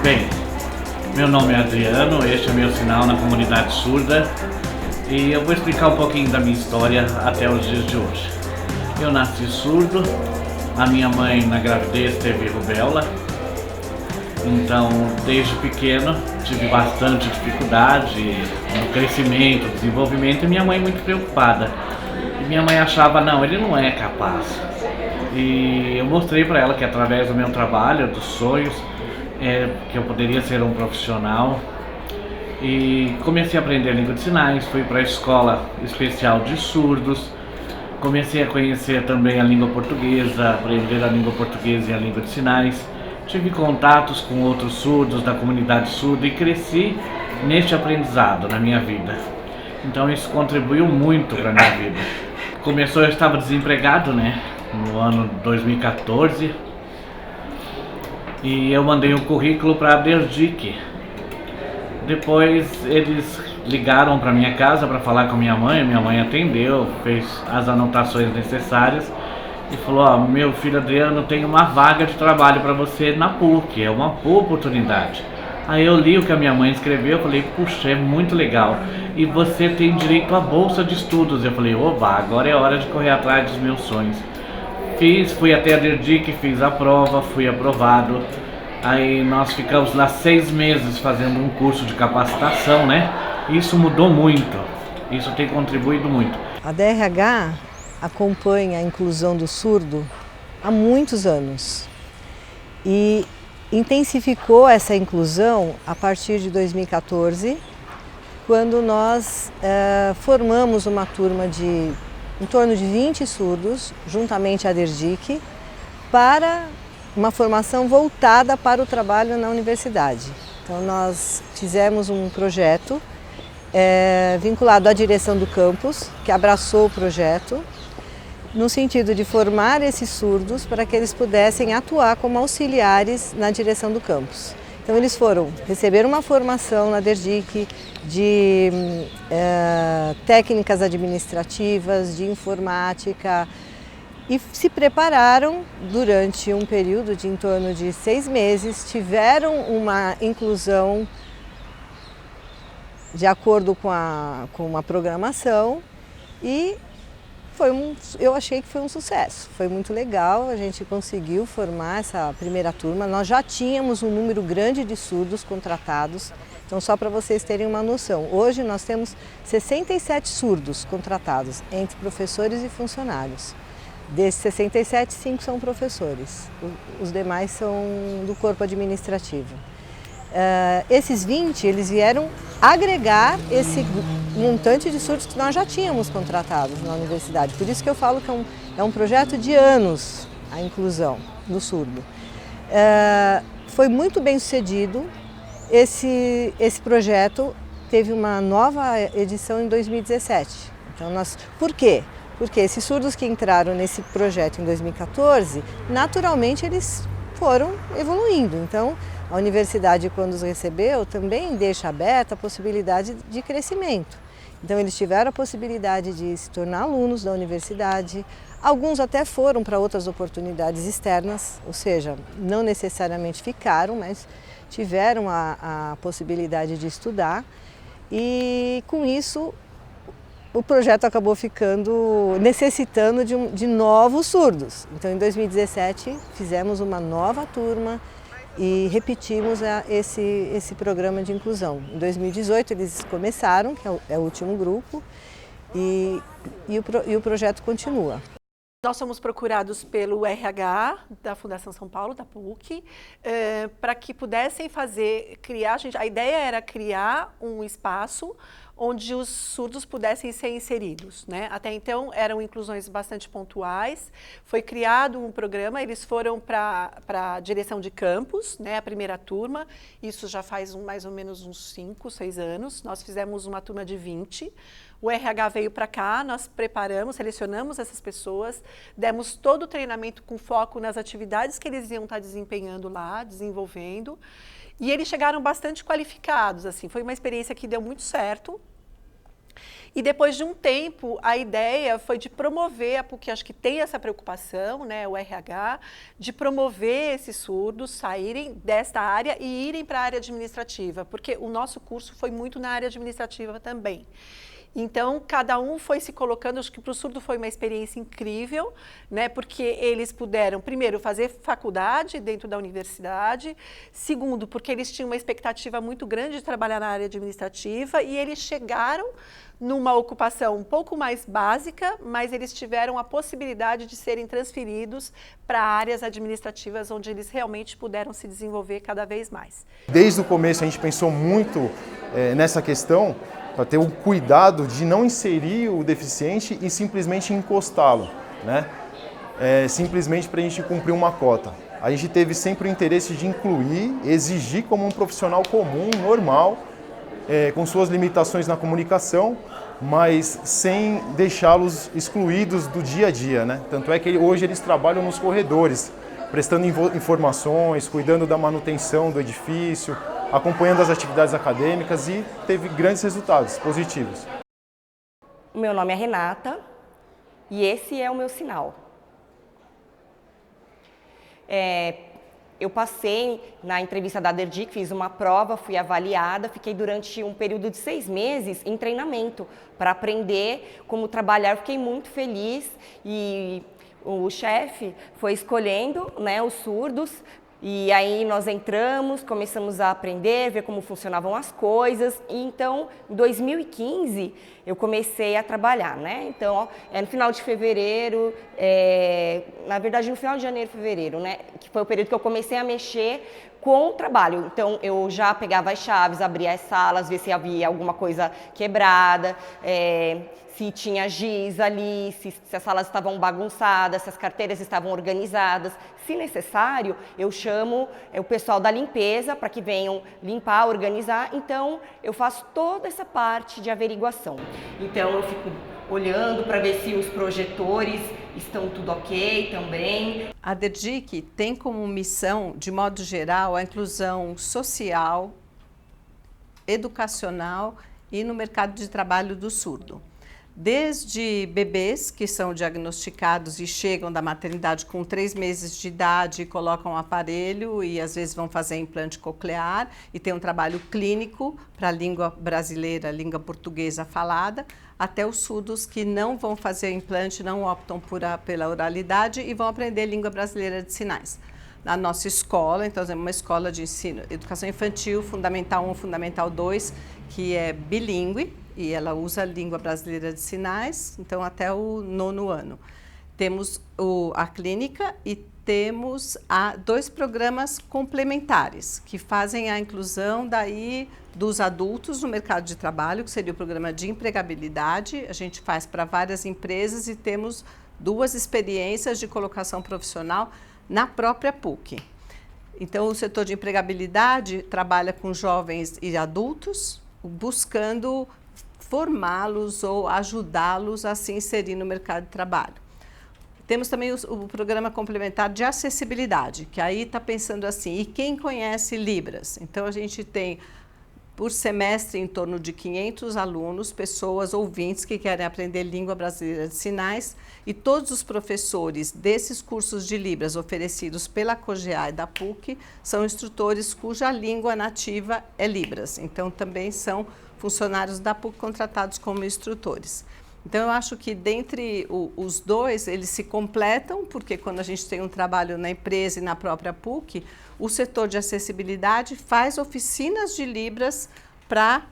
Bem, meu nome é Adriano, este é meu sinal na comunidade surda e eu vou explicar um pouquinho da minha história até os dias de hoje. Eu nasci surdo, a minha mãe na gravidez teve rubéola, então desde pequeno tive bastante dificuldade no crescimento, desenvolvimento e minha mãe muito preocupada. E minha mãe achava, não, ele não é capaz. E eu mostrei para ela que através do meu trabalho, dos sonhos, que eu poderia ser um profissional. E comecei a aprender língua de sinais, fui para a escola especial de surdos, comecei a conhecer também a língua portuguesa, aprender a língua portuguesa e a língua de sinais. Tive contatos com outros surdos da comunidade surda e cresci neste aprendizado na minha vida. Então isso contribuiu muito para a minha vida. Começou, eu estava desempregado, né, no ano 2014, e eu mandei um currículo para a Derdic. Depois eles ligaram para minha casa para falar com minha mãe atendeu, fez as anotações necessárias e falou, ó, meu filho Adriano, tem uma vaga de trabalho para você na PUC, é uma boa oportunidade. Aí eu li o que a minha mãe escreveu, eu falei, puxa, é muito legal. E você tem direito à bolsa de estudos. Eu falei, oba, agora é hora de correr atrás dos meus sonhos. Fui até a Derdic, fiz a prova, fui aprovado. Aí nós ficamos lá 6 meses fazendo um curso de capacitação, né? Isso mudou muito, isso tem contribuído muito. A DRH acompanha a inclusão do surdo há muitos anos e intensificou essa inclusão a partir de 2014, quando nós formamos uma turma de em torno de 20 surdos, juntamente à Derdic, para uma formação voltada para o trabalho na universidade. Então nós fizemos um projeto vinculado à direção do campus, que abraçou o projeto, no sentido de formar esses surdos para que eles pudessem atuar como auxiliares na direção do campus. Então eles receber uma formação na Derdic de técnicas administrativas, de informática, e se prepararam durante um período de em torno de 6 meses, tiveram uma inclusão de acordo com uma programação e eu achei que foi um sucesso, foi muito legal, a gente conseguiu formar essa primeira turma, nós já tínhamos um número grande de surdos contratados, então só para vocês terem uma noção, hoje nós temos 67 surdos contratados entre professores e funcionários. Desses 67, 5 são professores, os demais são do corpo administrativo. Esses 20, eles vieram agregar esse montante de surdos que nós já tínhamos contratados na universidade. Por isso que eu falo que é um projeto de anos, a inclusão do surdo. Foi muito bem sucedido, esse projeto teve uma nova edição em 2017. Então por quê? Porque esses surdos que entraram nesse projeto em 2014, naturalmente eles foram evoluindo. Então, a universidade, quando os recebeu, também deixa aberta a possibilidade de crescimento. Então, eles tiveram a possibilidade de se tornar alunos da universidade. Alguns até foram para outras oportunidades externas, ou seja, não necessariamente ficaram, mas tiveram a possibilidade de estudar. E, com isso, o projeto acabou necessitando de novos surdos. Então, em 2017, fizemos uma nova turma e repetimos esse programa de inclusão. Em 2018, eles começaram, que é o último grupo, e o projeto continua. Nós somos procurados pelo RH da Fundação São Paulo, da PUC, para que pudessem a ideia era criar um espaço onde os surdos pudessem ser inseridos, né? Até então eram inclusões bastante pontuais, foi criado um programa, eles foram para a direção de campus, né, a primeira turma, isso já faz mais ou menos uns 5, 6 anos, nós fizemos uma turma de 20, o RH veio para cá, nós preparamos, selecionamos essas pessoas, demos todo o treinamento com foco nas atividades que eles iam estar desempenhando lá, desenvolvendo, e eles chegaram bastante qualificados, assim, foi uma experiência que deu muito certo. E depois de um tempo, a ideia foi de promover a PUC, acho que tem essa preocupação, né, o RH, de promover esses surdos saírem desta área e irem para a área administrativa, porque o nosso curso foi muito na área administrativa também. Então, cada um foi se colocando, acho que para o surdo foi uma experiência incrível, né, porque eles puderam, primeiro, fazer faculdade dentro da universidade, segundo, porque eles tinham uma expectativa muito grande de trabalhar na área administrativa e eles chegaram numa ocupação um pouco mais básica, mas eles tiveram a possibilidade de serem transferidos para áreas administrativas onde eles realmente puderam se desenvolver cada vez mais. Desde o começo a gente pensou muito nessa questão, para ter o cuidado de não inserir o deficiente e simplesmente encostá-lo, né? Simplesmente para a gente cumprir uma cota. A gente teve sempre o interesse de incluir, exigir como um profissional comum, normal, com suas limitações na comunicação, mas sem deixá-los excluídos do dia a dia, né? Tanto é que hoje eles trabalham nos corredores, prestando informações, cuidando da manutenção do edifício, acompanhando as atividades acadêmicas e teve grandes resultados positivos. Meu nome é Renata e esse é o meu sinal. Eu passei na entrevista da Derdic, fiz uma prova, fui avaliada, fiquei durante um período de 6 meses em treinamento para aprender como trabalhar. Fiquei muito feliz e o chefe foi escolhendo, né, os surdos. E aí nós entramos, começamos a aprender, ver como funcionavam as coisas. E então, em 2015, eu comecei a trabalhar, né? Então, no final de fevereiro, na verdade no final de janeiro, fevereiro, né? Que foi o período que eu comecei a mexer com o trabalho. Então, eu já pegava as chaves, abria as salas, ver se havia alguma coisa quebrada, se tinha giz ali, se as salas estavam bagunçadas, se as carteiras estavam organizadas. Se necessário, eu chamo o pessoal da limpeza para que venham limpar, organizar. Então, eu faço toda essa parte de averiguação. Então, eu fico olhando para ver se os projetores estão tudo ok também. A Derdic tem como missão, de modo geral, a inclusão social, educacional e no mercado de trabalho do surdo. Desde bebês que são diagnosticados e chegam da maternidade com 3 meses de idade, colocam um aparelho e às vezes vão fazer implante coclear e tem um trabalho clínico para a língua brasileira, língua portuguesa falada, até os surdos que não vão fazer implante, não optam pela oralidade e vão aprender língua brasileira de sinais. Na nossa escola, então, é uma escola de ensino, educação infantil, Fundamental 1, Fundamental 2, que é bilíngue, e ela usa a língua brasileira de sinais, então até o 9º ano. Temos a clínica e temos 2 programas complementares que fazem a inclusão daí dos adultos no mercado de trabalho, que seria o programa de empregabilidade. A gente faz para várias empresas e temos 2 experiências de colocação profissional na própria PUC. Então, o setor de empregabilidade trabalha com jovens e adultos, buscando formá-los ou ajudá-los a se inserir no mercado de trabalho. Temos também o programa complementar de acessibilidade, que aí está pensando assim, e quem conhece Libras? Então, a gente tem, por semestre, em torno de 500 alunos, pessoas, ouvintes que querem aprender língua brasileira de sinais, e todos os professores desses cursos de Libras oferecidos pela COGEA e da PUC são instrutores cuja língua nativa é Libras. Então, também são funcionários da PUC contratados como instrutores. Então, eu acho que dentre os 2, eles se completam, porque quando a gente tem um trabalho na empresa e na própria PUC, o setor de acessibilidade faz oficinas de Libras para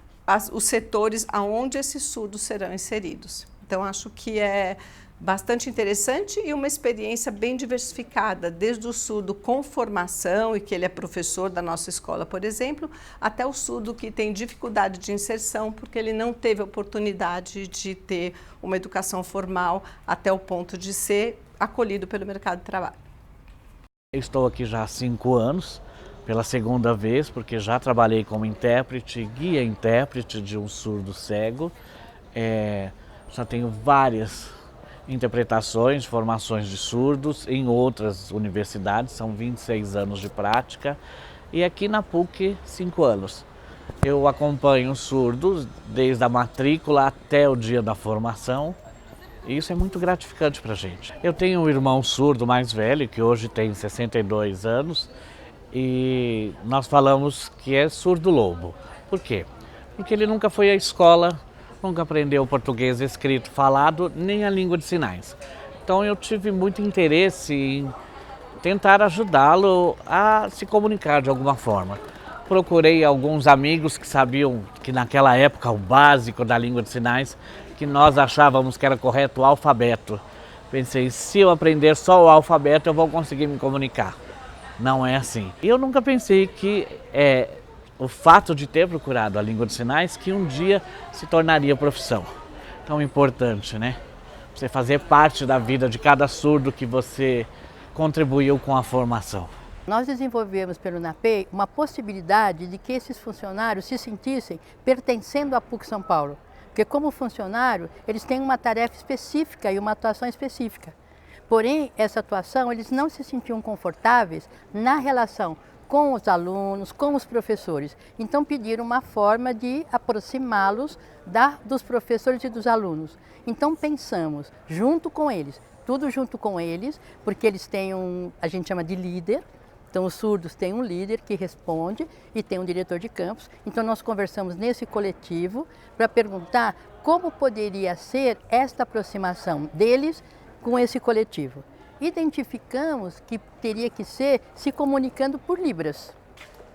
os setores onde esses surdos serão inseridos. Então, acho que é bastante interessante e uma experiência bem diversificada, desde o surdo com formação e que ele é professor da nossa escola, por exemplo, até o surdo que tem dificuldade de inserção porque ele não teve oportunidade de ter uma educação formal até o ponto de ser acolhido pelo mercado de trabalho. Eu estou aqui já há 5 anos, pela 2ª vez, porque já trabalhei como intérprete, guia intérprete de um surdo cego. Já tenho várias interpretações, formações de surdos em outras universidades, são 26 anos de prática, e aqui na PUC 5 anos. Eu acompanho os surdos desde a matrícula até o dia da formação. E isso é muito gratificante para a gente. Eu tenho um irmão surdo mais velho, que hoje tem 62 anos, e nós falamos que é surdo-lobo. Por quê? Porque ele nunca foi à escola, nunca aprendeu português escrito, falado, nem a língua de sinais. Então eu tive muito interesse em tentar ajudá-lo a se comunicar de alguma forma. Procurei alguns amigos que sabiam que naquela época o básico da língua de sinais, que nós achávamos que era correto o alfabeto. Pensei, se eu aprender só o alfabeto eu vou conseguir me comunicar. Não é assim. E eu nunca pensei que o fato de ter procurado a língua de sinais que um dia se tornaria profissão. Tão importante, né? Você fazer parte da vida de cada surdo que você contribuiu com a formação. Nós desenvolvemos pelo NAPEI uma possibilidade de que esses funcionários se sentissem pertencendo à PUC São Paulo. Porque como funcionário, eles têm uma tarefa específica e uma atuação específica. Porém, essa atuação, eles não se sentiam confortáveis na relação com os alunos, com os professores. Então pediram uma forma de aproximá-los dos professores e dos alunos. Então pensamos, junto com eles, tudo junto com eles, porque eles têm a gente chama de líder. Então os surdos têm um líder que responde e tem um diretor de campus. Então nós conversamos nesse coletivo para perguntar como poderia ser esta aproximação deles com esse coletivo. Identificamos que teria que ser se comunicando por Libras.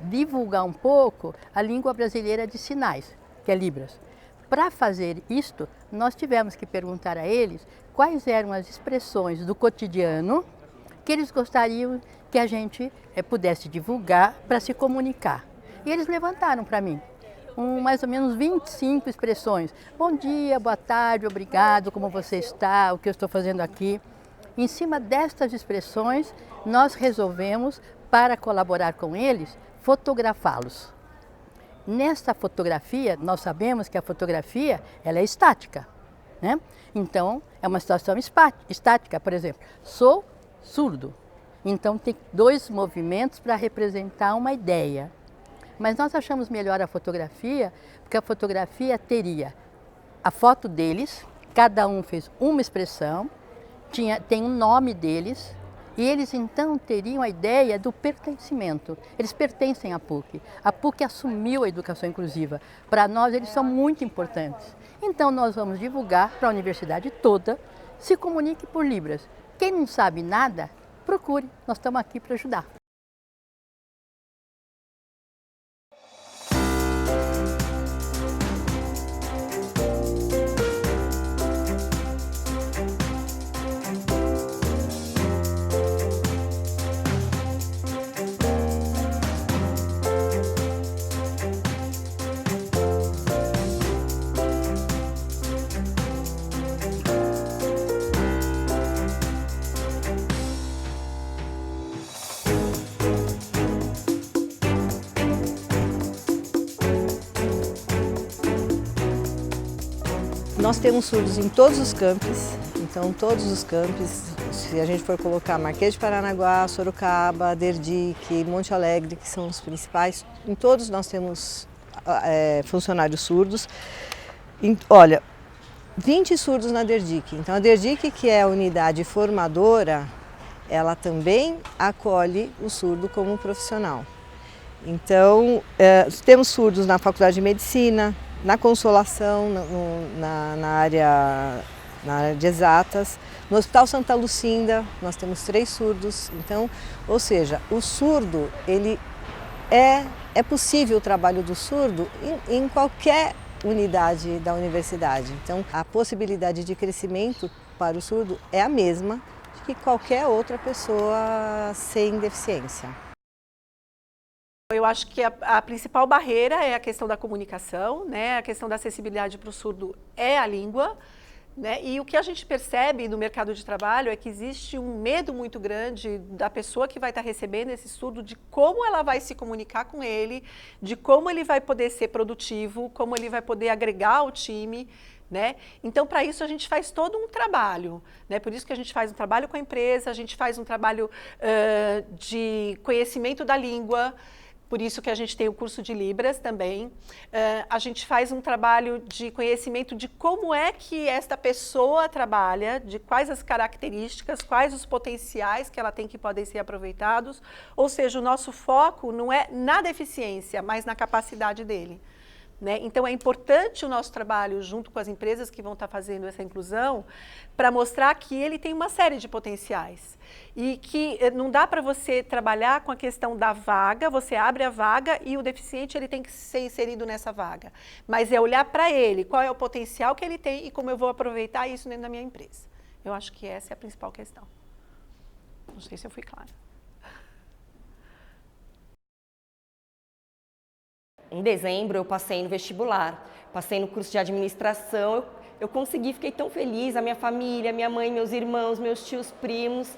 Divulgar um pouco a língua brasileira de sinais, que é Libras. Para fazer isto, nós tivemos que perguntar a eles quais eram as expressões do cotidiano que eles gostariam que a gente pudesse divulgar para se comunicar. E eles levantaram para mim mais ou menos 25 expressões. Bom dia, boa tarde, obrigado, como você está, o que eu estou fazendo aqui. Em cima destas expressões, nós resolvemos, para colaborar com eles, fotografá-los. Nesta fotografia, nós sabemos que a fotografia ela é estática, né? Então, é uma situação estática, por exemplo, sou surdo. Então tem 2 movimentos para representar uma ideia. Mas nós achamos melhor a fotografia, porque a fotografia teria a foto deles, cada um fez uma expressão, tem um nome deles, e eles então teriam a ideia do pertencimento. Eles pertencem à PUC. A PUC assumiu a educação inclusiva. Para nós eles são muito importantes. Então nós vamos divulgar para a universidade toda, se comunique por Libras. Quem não sabe nada, procure, nós estamos aqui para ajudar. Nós temos surdos em todos os campos, então todos os campos, se a gente for colocar Marquês de Paranaguá, Sorocaba, Derdique, Monte Alegre, que são os principais, em todos nós temos funcionários surdos. Olha, 20 surdos na Derdique. Então a Derdique, que é a unidade formadora, ela também acolhe o surdo como profissional. Então temos surdos na Faculdade de Medicina, na Consolação, na área de exatas. No Hospital Santa Lucinda, nós temos 3 surdos. Então, ou seja, o surdo, ele é possível o trabalho do surdo em qualquer unidade da universidade. Então, a possibilidade de crescimento para o surdo é a mesma que qualquer outra pessoa sem deficiência. Eu acho que a principal barreira é a questão da comunicação, né? A questão da acessibilidade para o surdo é a língua, né? E o que a gente percebe no mercado de trabalho é que existe um medo muito grande da pessoa que vai estar recebendo esse surdo de como ela vai se comunicar com ele, de como ele vai poder ser produtivo, como ele vai poder agregar ao time, né? Então, para isso, a gente faz todo um trabalho, né? Por isso que a gente faz um trabalho com a empresa, a gente faz um trabalho de conhecimento da língua, Por isso que a gente tem o curso de Libras também. A gente faz um trabalho de conhecimento de como é que esta pessoa trabalha, de quais as características, quais os potenciais que ela tem que podem ser aproveitados. Ou seja, o nosso foco não é na deficiência, mas na capacidade dele. Né? Então, é importante o nosso trabalho junto com as empresas que vão estar fazendo essa inclusão para mostrar que ele tem uma série de potenciais e que não dá para você trabalhar com a questão da vaga, você abre a vaga e o deficiente ele tem que ser inserido nessa vaga, mas é olhar para ele, qual é o potencial que ele tem e como eu vou aproveitar isso dentro da minha empresa. Eu acho que essa é a principal questão. Não sei se eu fui clara. Em dezembro eu passei no vestibular, passei no curso de administração, eu consegui, fiquei tão feliz, a minha família, minha mãe, meus irmãos, meus tios, primos,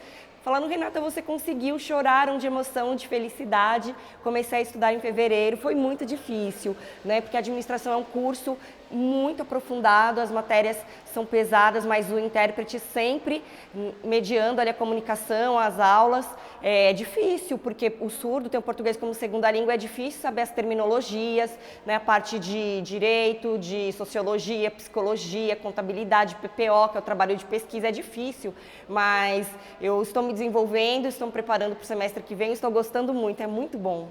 falando, Renata, você conseguiu, choraram de emoção, de felicidade, comecei a estudar em fevereiro, foi muito difícil, né, porque a administração é um curso muito aprofundado, as matérias são pesadas, mas o intérprete sempre mediando ali a comunicação, as aulas, é difícil, porque o surdo tem o português como segunda língua, é difícil saber as terminologias, né, a parte de direito, de sociologia, psicologia, contabilidade, PPO, que é o trabalho de pesquisa, é difícil, mas eu estou me desenvolvendo, estou me preparando para o semestre que vem, estou gostando muito, é muito bom.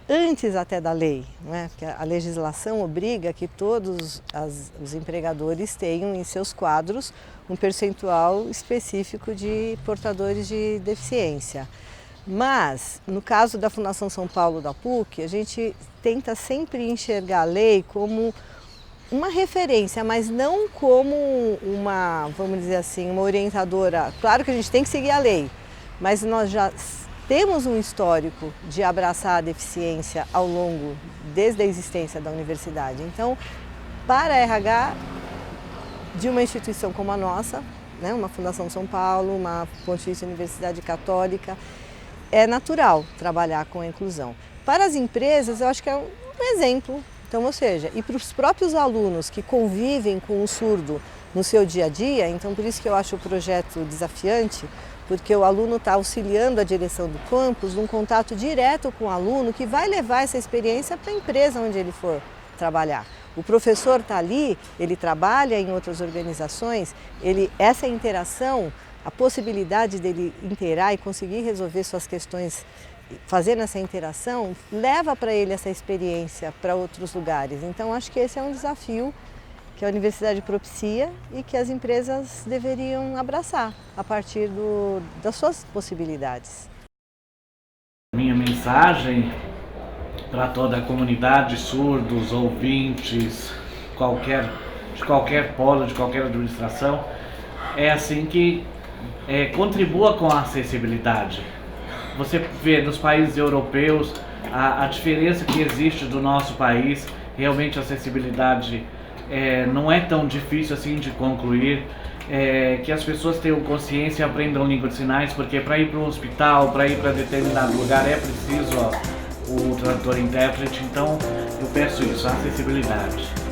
Antes até da lei, né? Porque a legislação obriga que todos os empregadores tenham em seus quadros um percentual específico de portadores de deficiência. Mas, no caso da Fundação São Paulo da PUC, a gente tenta sempre enxergar a lei como uma referência, mas não como uma, vamos dizer assim, uma orientadora. Claro que a gente tem que seguir a lei, mas nós já temos um histórico de abraçar a deficiência ao longo, desde a existência da universidade. Então, para a RH de uma instituição como a nossa, né, uma Fundação São Paulo, uma Pontifícia Universidade Católica, é natural trabalhar com a inclusão. Para as empresas, eu acho que é um exemplo. Então, ou seja, e para os próprios alunos que convivem com o surdo no seu dia a dia, então por isso que eu acho o projeto desafiante, porque o aluno está auxiliando a direção do campus num contato direto com o aluno que vai levar essa experiência para a empresa onde ele for trabalhar. O professor está ali, ele trabalha em outras organizações, essa interação, a possibilidade dele interar e conseguir resolver suas questões fazendo essa interação, leva para ele essa experiência para outros lugares. Então, acho que esse é um desafio que a universidade propicia e que as empresas deveriam abraçar a partir das suas possibilidades. Minha mensagem para toda a comunidade, surdos, ouvintes, de qualquer polo, de qualquer administração, é assim que contribua com a acessibilidade. Você vê nos países europeus a diferença que existe do nosso país, realmente a acessibilidade não é tão difícil assim de concluir, que as pessoas tenham consciência e aprendam língua de sinais, porque para ir para um hospital, para ir para determinado lugar é preciso o tradutor intérprete, então eu peço isso, a acessibilidade.